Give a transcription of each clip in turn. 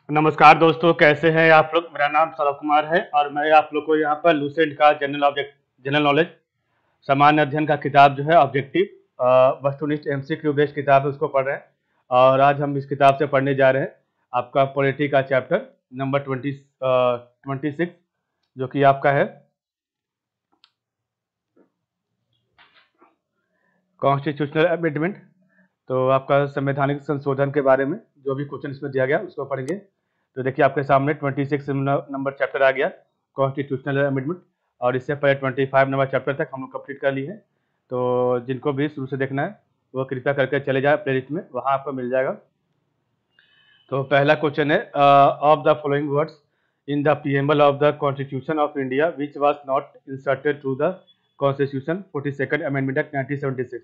नमस्कार दोस्तों, कैसे हैं आप लोग। मेरा नाम सौरभ कुमार है और मैं आप लोग को यहाँ पर लूसेंट का जनरल नॉलेज सामान्य अध्ययन का किताब जो है ऑब्जेक्टिव वस्तुनिष्ठ एमसीक्यू बेस्ड किताब है, उसको पढ़ रहे हैं। और आज हम इस किताब से पढ़ने जा रहे हैं आपका पॉलिटी का चैप्टर नंबर 26, जो कि आपका है कॉन्स्टिट्यूशनल अमेंडमेंट। तो आपका संवैधानिक संशोधन के बारे में जो भी क्वेश्चन इसमें दिया गया उसको पढ़ेंगे। तो देखिए आपके सामने 26 नंबर चैप्टर आ गया, कॉन्स्टिट्यूशनल अमेंडमेंट। और इससे पहले 25 नंबर चैप्टर तक हम लोग कंप्लीट कर लिए हैं। तो जिनको भी शुरू से देखना है वो कृपया करके चले जाए प्लेलिस्ट में, वहाँ आपको मिल जाएगा। तो पहला क्वेश्चन है, of the following words in the preamble of the constitution of India which was not inserted through the constitution 42nd amendment act 1976।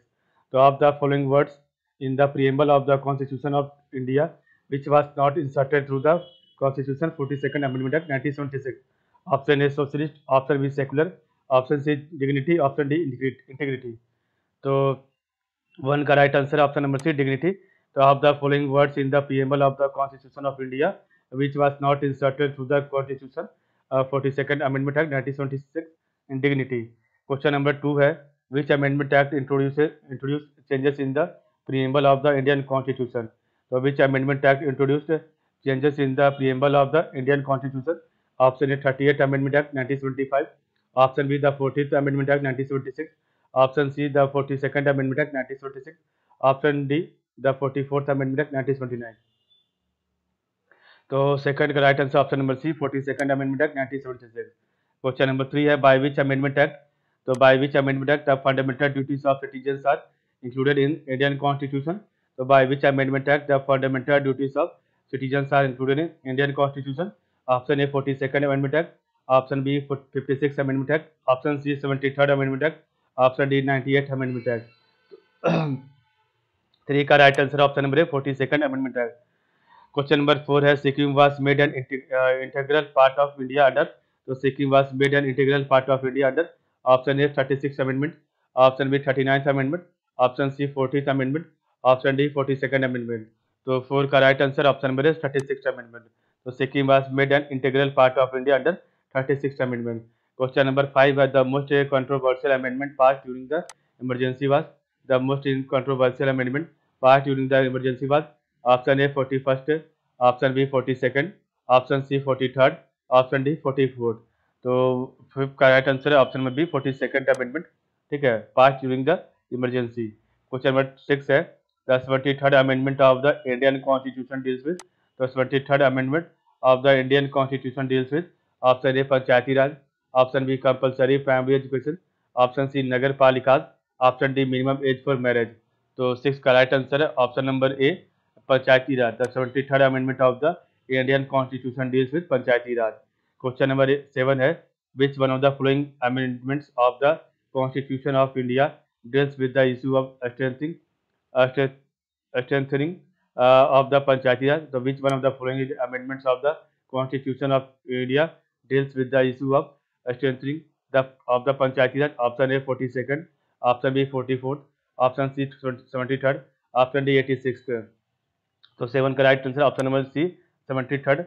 तो of the following words in the preamble of the Constitution of India, which was not inserted through the Constitution 42nd Amendment Act 1976. Option A socialist, option B secular, option C dignity, option D integrity. तो one का right answer है option number सी, dignity. तो of the following words in the preamble of the constitution of India which was not inserted through the constitution 42nd amendment act 1976 in dignity. Question number 2 है, विच amendment act introduce changes in the preamble of the Indian Constitution. So which amendment act introduced changes in the preamble of the Indian Constitution? Option A 38th Amendment Act 1975, option B the 40th Amendment Act 1976, option C the 42nd Amendment Act 1976, option D the 44th Amendment Act 1979. तो second का right answer option number C 42nd amendment act 1976। Question number 3 है, by which amendment act. तो by which amendment act the fundamental duties of citizens are included in Indian Constitution. So by which amendment act the fundamental duties of citizens are included in Indian Constitution? Option A 42nd Amendment Act, option B 56th Amendment Act, option C 73rd Amendment Act, option D 98th Amendment Act. 3 का right answer option number 42nd Amendment Act। Question number 4 है, Sikkim was made an integral part of India under. तो Sikkim was made an integral part of India under option A 36th amendment, option B 39th amendment, option C 40th amendment, option D 42nd amendment. तो 4 का right answer option number 36th amendment. तो Sikkim was made an integral part of India under 36th amendment. Question number 5 है, the most controversial amendment pass during the emergency was. The most controversial amendment pass during the emergency was. Option A 41st, option B 42nd, option C 43rd, option D 44th। तो 5 का right answer है option number B 42nd amendment. ठीक है, pass during the emergency. Question number 6 है, the 73rd amendment of the Indian constitution deals with. तो 73rd amendment of the Indian constitution deals with. Option A Panchayati Raj, option B compulsory primary education, option C nagar palika, option D minimum age for marriage. तो 6 का right answer है option number A Panchayati Raj. The 73rd amendment of the Indian constitution deals with Panchayati Raj. Question number 7 है, which one of the following amendments of the constitution of India deals with the issue of strengthening of the Panchayati Raj. So which one of the following amendments of the Constitution of India deals with the issue of strengthening of the Panchayati Raj? Option A 42nd, option B 44th, option C 73rd, option D 86th. तो 7 का right answer option number C 73rd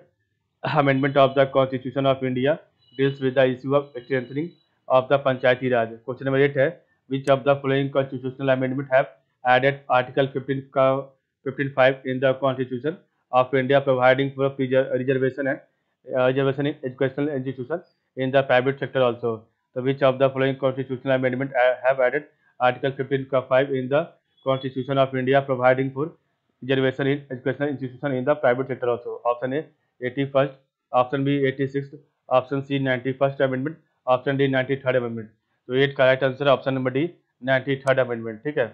amendment of the constitution of India deals with the issue of strengthening of the Panchayati Raj. Question number 8 है, which of the following constitutional amendment have added article 15(5) in the constitution of India providing for reservation in educational institution in the private sector also. So which of the following constitutional amendment have added article 15(5) in the constitution of India providing for reservation in educational institution in the private sector also? Option A 81st, option B 86th, option C 91st amendment, option D 93rd amendment। तो 8 का right answer है option number D 93rd amendment. ठीक है,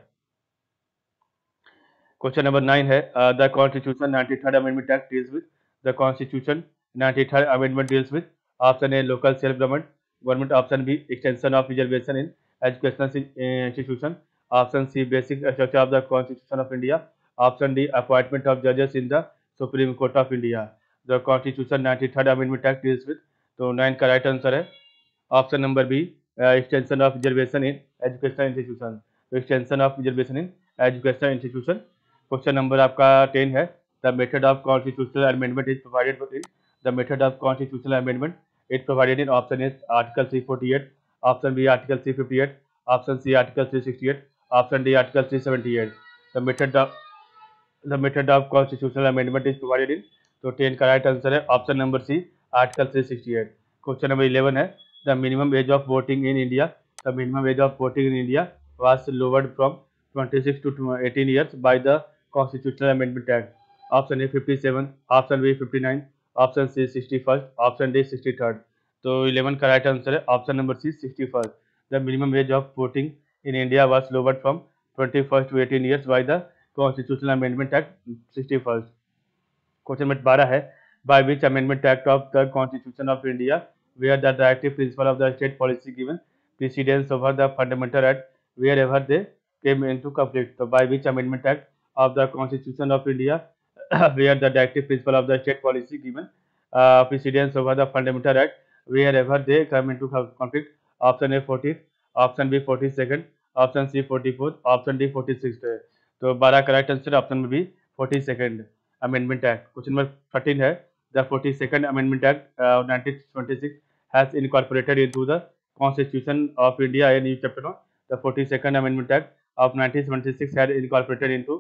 question number 9 है, the constitution 93rd amendment act deals with. The constitution 93rd amendment deals with. Option A local self government, option B extension of reservation in educational institution, option C basic structure of the constitution of India, option D appointment of जजेस in the supreme court of India. The constitution 93rd amendment act deals with. तो 9 का right answer है option number B extension of reservation in educational institution। तो extension of reservation in educational institution। Question number आपका 10 है, The method of constitutional amendment is provided in the method of constitutional amendment is provided in option A Article 348, option B Article 358, option C Article 368, option D Article 378. The method of constitutional amendment is provided in, तो 10 का right answer है option number C article 368. Question number 11 है the minimum age of voting in India. The minimum age of voting in India was lowered from 26 to 18 years by the Constitutional Amendment Act. Option A 57, option B 59, option C 61st, option D 63rd. तो 11 का right answer है option number C 61st. The minimum age of voting in India was lowered from 21st to 18 years by the Constitutional Amendment Act 61st. Question number 12 है by which amendment act of the Constitution of India where the directive principle of the state policy given precedence over the fundamental right wherever they came into conflict. So by which amendment act of the Constitution of India where the directive principle of the state policy given precedence over the fundamental right wherever they come into conflict. Option A 40th, option B 42nd, option C 44th, option D 46th है. तो 12 correct answer option में भी 42nd amendment act. Question number 13 है the 42nd amendment act 1926 has incorporated into the Constitution of India a new chapter on. The 42nd Amendment Act of 1976 had incorporated into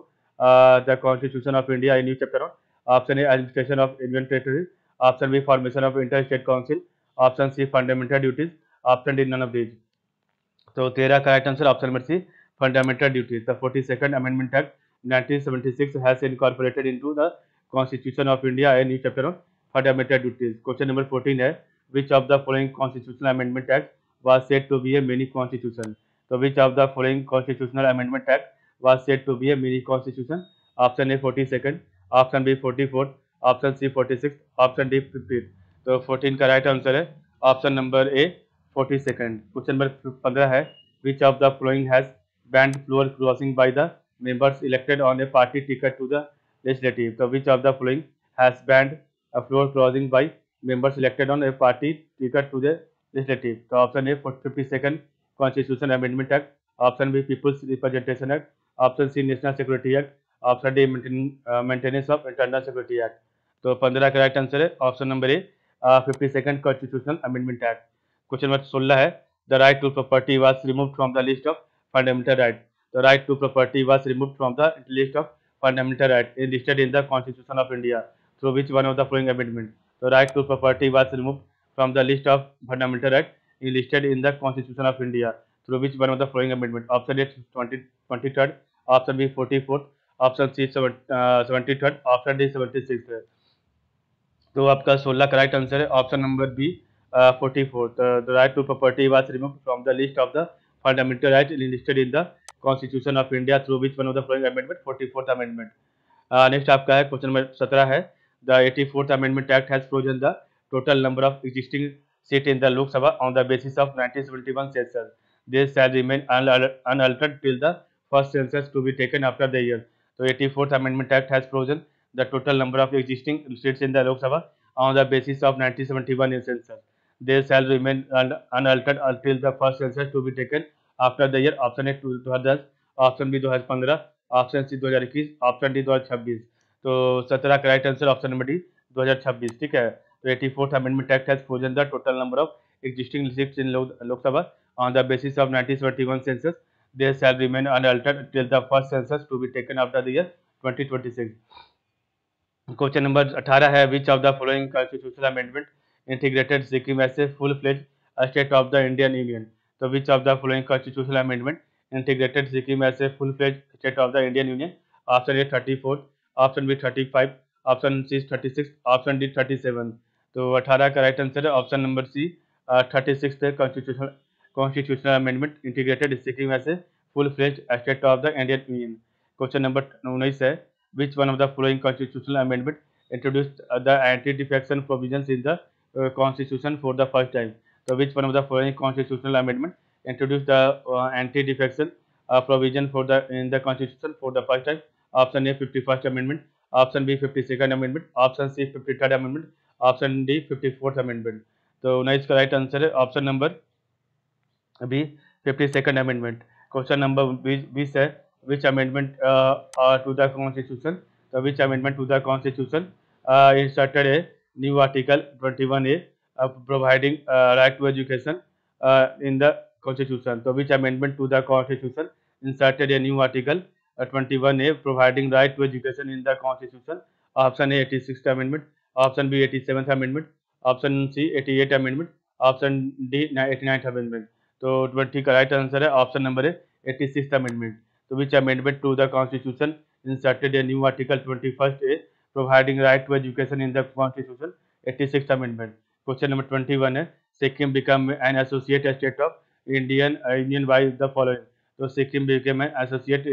the Constitution of India a new chapter on. Option A administration of Indian territories, option B formation of interstate council, option C fundamental duties, option D none of these. तो 13 का right answer option number C fundamental duties. The 42nd amendment act 1976 has incorporated into the constitution of India a new chapter on fundamental duties. Question number 14 है which of the following constitutional amendment act was said to be a mini constitution. तो which of the following constitutional amendment act was said to be a mini constitution. Option A 42nd, option B 44th, option C 46th, option D 50th. तो 14 का right answer है option number ए 42nd. Question number 15 है which of the following has banned floor crossing by the members elected on a party ticket to the legislative. So which of the following has banned a floor crossing by members elected on a party ticket to the legislative. So option A 52nd Constitution Amendment Act, option B People's Representation Act, option C National Security Act, option D Maintenance of Internal Security Act. तो 15 का right answer है option number ए 52nd constitutional amendment act. Question number 16 है the right to property was removed from the list of fundamental rights. The right to property was removed from the list of fundamental rights listed in the Constitution of India through which one of the following amendment. The right to property was removed from the list of fundamental rights listed in the Constitution of India through which one of the following amendment. Option A 23rd, option B 44th, option C 73rd, option D 76th. तो आपका 16 का right answer है option number B 44th. The right to property was removed from the list of the fundamental rights listed in the Constitution of India through which one of the following amendment 44th amendment. Next आपका है question number 17 है the 84th Amendment Act has frozen the total number of existing seats in the Lok Sabha on the basis of 1971 census. They shall remain unaltered till the first census to be taken after the year. So 84th Amendment Act has frozen the total number of existing seats in the Lok Sabha on the basis of 1971 census. They shall remain unaltered until the first census to be taken after the year. Option A 2010, option B 2015, option C 2021, option D 2026. तो 17 का right answer option number D 2026. ठीक है. तो 84th amendment act has frozen the total number of existing seats in Lok Sabha on the basis of 1971 census. They shall remain unaltered till the first census to be taken after the year 2026. Question number 18 है which of the following constitutional amendment integrated Sikkim as a full fledge state of the Indian union. तो which of the following constitutional amendment integrated Sikkim as a full fledge state of the Indian union. Option A 34, option B 35, option C 36, option D 37. तो 18 का right answer है option number C 36 constitutional amendment integrated Sikkim as a full fledge state of the Indian union. Question number 19 है which one of the following constitutional amendment introduced the anti-defection provisions in the constitution for the first time. So which one of the following constitutional amendment introduced the anti-defection provision for the in the constitution for the first time. Option A 51st amendment, option B 52nd amendment, option C 53rd amendment, option D 54th amendment. तो 19 का right answer है option number B 52nd amendment. Question number 20 है which amendment to the constitution. So which amendment to the constitution inserted a new article 21A providing right to education in the constitution? So which amendment to the constitution inserted a new article 21A providing right to education in the constitution? Option A 86th amendment, option B 87th amendment, option C 88th amendment, option D 89th amendment. तो 20 का right answer है option number है 86th amendment. So which amendment to the constitution inserted a new article 21st A providing right to education in the constitution? 86th amendment. Question number 21 है Sikkim become an associate state of Indian Union by the following. So Sikkim became an associate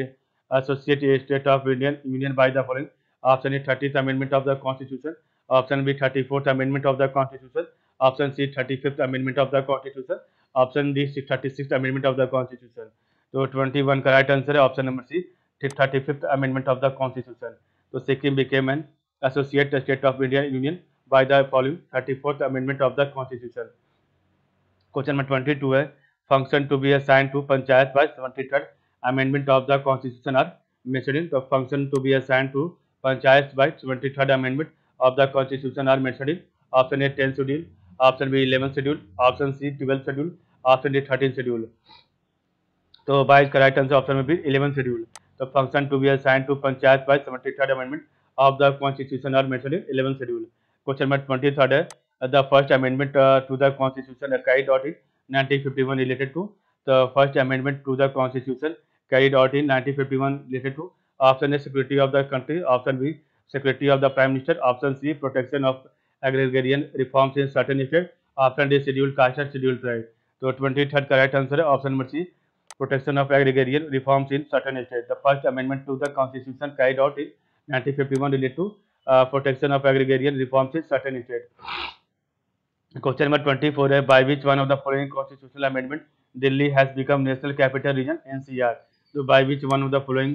state of Indian Union by the following. Option A 30th amendment of the constitution, option B 34th amendment of the constitution, option C 35th amendment of the constitution, option D 36th amendment of the constitution. तो 21 का right answer है option number C 35th amendment of the constitution. तो Sikkim became an associate state of Indian Union by the following 34th amendment of the constitution. Question number 22 है function to be assigned to panchayat by 73rd amendment of the constitution are mentioned in. The function to be assigned to panchayats by 73rd amendment of the constitution are mentioned in. Option A 10th schedule, option B 11th schedule, option C 12th schedule, option D 13th schedule. तो 22 का right answer option में भी 11th schedule. तो function to be assigned to panchayat by 73rd amendment of the constitution are mentioned in 11th schedule. Question number 23 है the first amendment to the constitution carried out in 1951 related to the first amendment to the constitution carried out in 1951 related to option A security of the country, option B security of the prime minister, option C protection of agrarian reforms in certain states, option D scheduled caste and scheduled tribe. तो 23rd का right answer है option number C protection of agrarian reforms in certain states. The first amendment to the constitution carried out in 1951 related to protection of agrarian reforms in certain states. Question number 24 है by which one of the following constitutional amendment Delhi has become national capital region NCR. So by which one of the following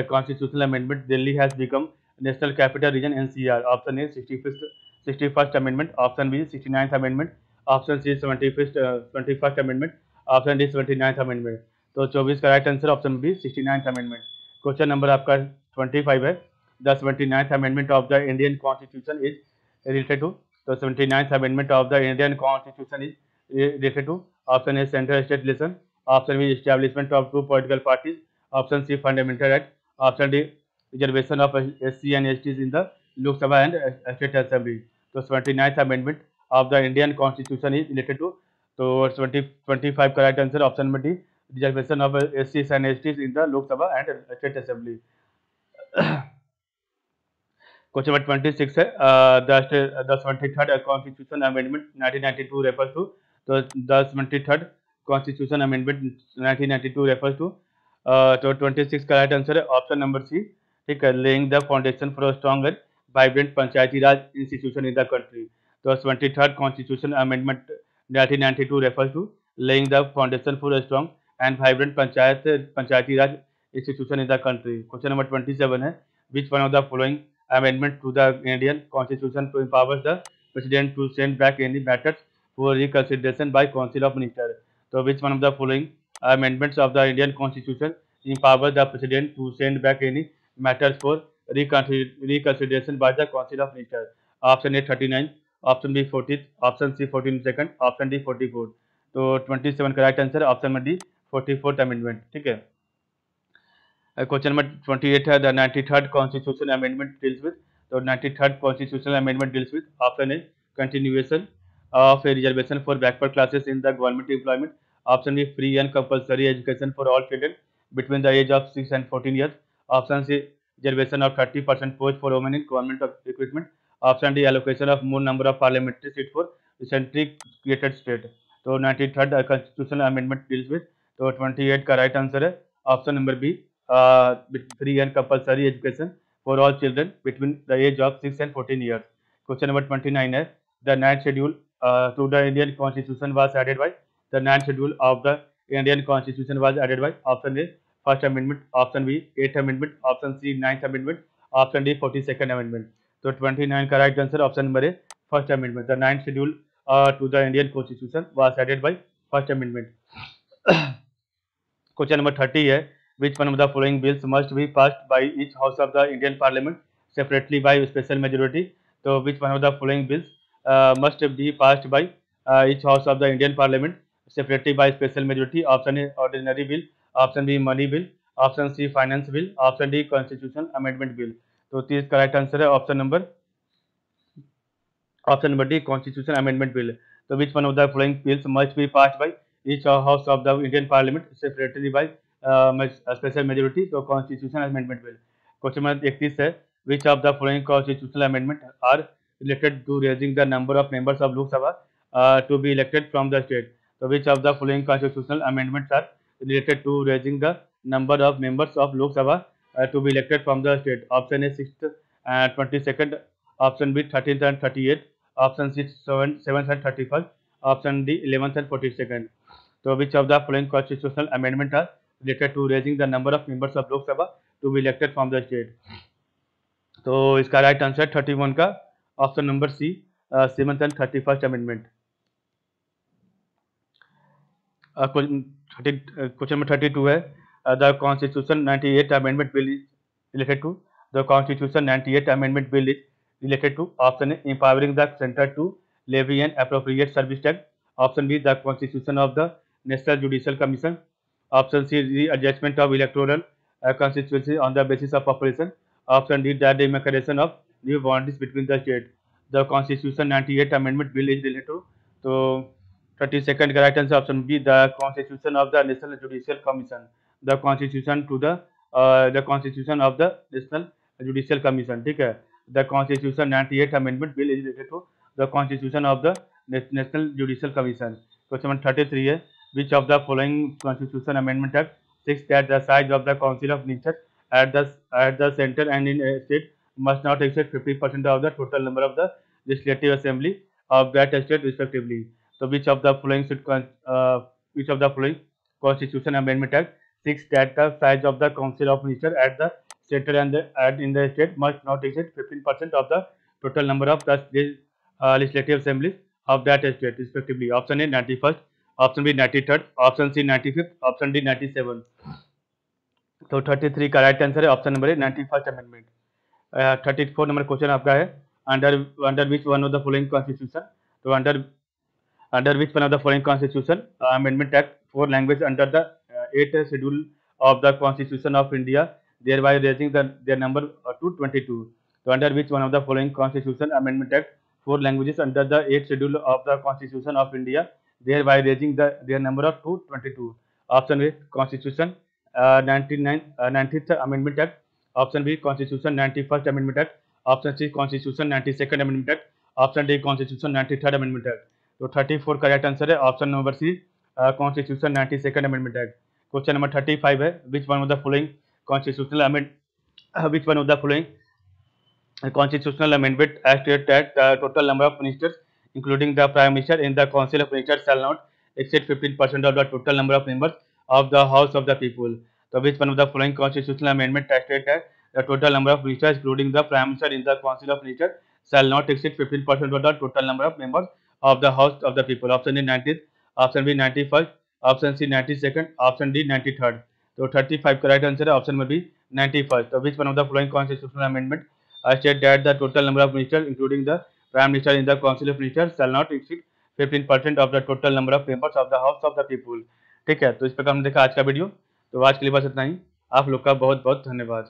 constitutional amendment Delhi has become national capital region NCR? Option A 61st amendment, option B 69th amendment, option C 21st amendment, option D 79th amendment. तो 24 का right answer option B 69th amendment. Question number आपका 25 है the 79th amendment of the Indian constitution is related to. तो 79th amendment of the Indian constitution is related to option A central state relation, option B establishment of two political parties, option C fundamental right, option D reservation of SC and ST in the Lok Sabha and state assembly. तो 79th amendment of the Indian constitution is related to. तो 25 का right answer option number D reservation of SCs and STs in the Lok Sabha and State Assembly. Question number 26 है the 73rd Constitution Amendment 1992 refers to. तो the 73rd Constitution Amendment 1992 refers to. तो 26 का right answer है option number सी. ठीक है, laying the foundation for a strong and vibrant Panchayati Raj institution in the country. तो 73rd Constitution Amendment 1992 refers to laying the foundation for a strong and vibrant panchayati raj institution in the country. Question number 27 है which one of the following amendment to the Indian Constitution to empowers the president to send back any matters for reconsideration by Council of Ministers. So which one of the following amendments of the Indian Constitution empowers the president to send back any matters for reconsideration by the Council of Ministers? Option A 39, option B 40, option C 42nd, option D 44. तो 27 का right answer option number D 44th amendment. ठीक है. Question number 28 है the 93rd constitution amendment deals with. तो 93rd constitutional amendment deals with option A continuation of a reservation for backward classes in the government employment, option B free and compulsory education for all children between the age of 6 and 14 years, option C reservation of 30% post for women in government recruitment, option D allocation of more number of parliamentary seat for recently created state. तो 93rd constitutional amendment deals with. तो 28 का right answer है option number B free and compulsory education for all children between the age of 6 and 14 years. Question number 29 है the 9th schedule to the Indian constitution was added by. The 9th schedule of the Indian constitution was added by option A first amendment, option B 8th amendment, option C 9th amendment, option D 42nd amendment. तो 29 का right answer option number A first amendment. The 9th schedule to the Indian Constitution was added by First Amendment. Question number 30 है which one of the following bills must be passed by each house of the Indian Parliament separately by special majority. So which one of the following bills must be passed by each house of the Indian Parliament separately by special majority? Option A, ordinary bill. Option B, money bill. Option C, finance bill. Option D, constitutional amendment bill. तो तीस correct answer है option number D, constitution amendment bill. तो which one of the following bills must be passed by each house of the Indian parliament separately by special majority? तो constitution amendment bill. Question number 31 है, which of the following constitutional amendment are related to raising the number of members of Lok Sabha to be elected from the state? तो which of the following constitutional amendments are related to raising the number of members of Lok Sabha to be elected from the state? Option A 6th and 22nd, option B 13th and 38th, option C 7th and 31st, option D 11th and 42nd. So which of the following constitutional amendment are related to raising the number of members of Lok Sabha to be elected from the state? तो इसका right answer 31 का option number C, 7th and 31st amendment. Question number 32 है, the constitution 98 amendment bill is related to. The constitution 98 amendment bill is related to. Option A, empowering the center to levy an appropriate service tax. Option B, the constitution of the National Judicial Commission. Option C, the adjustment of electoral constituency on the basis of population. Option D, the demarcation of new boundaries between the state. The Constitution 98 Amendment Bill is related to. So 32nd correct answer option B, the constitution of the National Judicial Commission. The constitution to the constitution of the National Judicial Commission. ठीक है. The Constitution 98 Amendment Bill is related to the Constitution of the National Judicial Commission. Question number 33 है, which of the following Constitution Amendment Act states that the size of the Council of Ministers at the center and in a state must not exceed 50% of the total number of the legislative assembly of that state respectively? So which of the following Constitution Amendment Act states that the size of the Council of Ministers at the center and in the state must not exceed 15% of the total number of the legislative assemblies of that state respectively? Option A 91st, option B 93rd, option C 95th, option D 97. तो 33 का right answer है option number ए 91st amendment. 34 number question आपका है, under which one of the following constitution. तो under which one of the following Constitution Amendment Act 4 languages under the 8th schedule of the Constitution of India, thereby raising their number to 22? So under which one of the following Constitution Amendment Act 4 languages under the 8th schedule of the Constitution of India, thereby raising their number up to 22? Option A, Constitution 90th Amendment Act. Option B, Constitution 91st Amendment Act. Option C, Constitution 92nd Amendment Act. Option D, Constitution 93rd Amendment Act. तो 34 correct answer है option number C, constitution 92nd amendment act. Question number 35 है, which one of the following constitutional amendment act state that the total number of ministers including the prime minister in the council of ministers shall not exceed 15% of the total number of members of the house of the people? तो which one of the following constitutional amendment act state that the total number of ministers including the prime minister in the council of ministers shall not exceed 15% of the total number of members of the House of the People? Option A 90th, option B 91st, option C 92nd, option D 93rd. तो 35 correct answer है option में भी 91st. So which one of the following constitutional amendment state that the total number of ministers including the prime minister in the council of ministers shall not exceed 15% of the total number of members of the House of the People? ठीक है, तो इस प्रकार हमने देखा आज का video. तो आज के लिए बस इतना ही. आप लोग का बहुत बहुत धन्यवाद.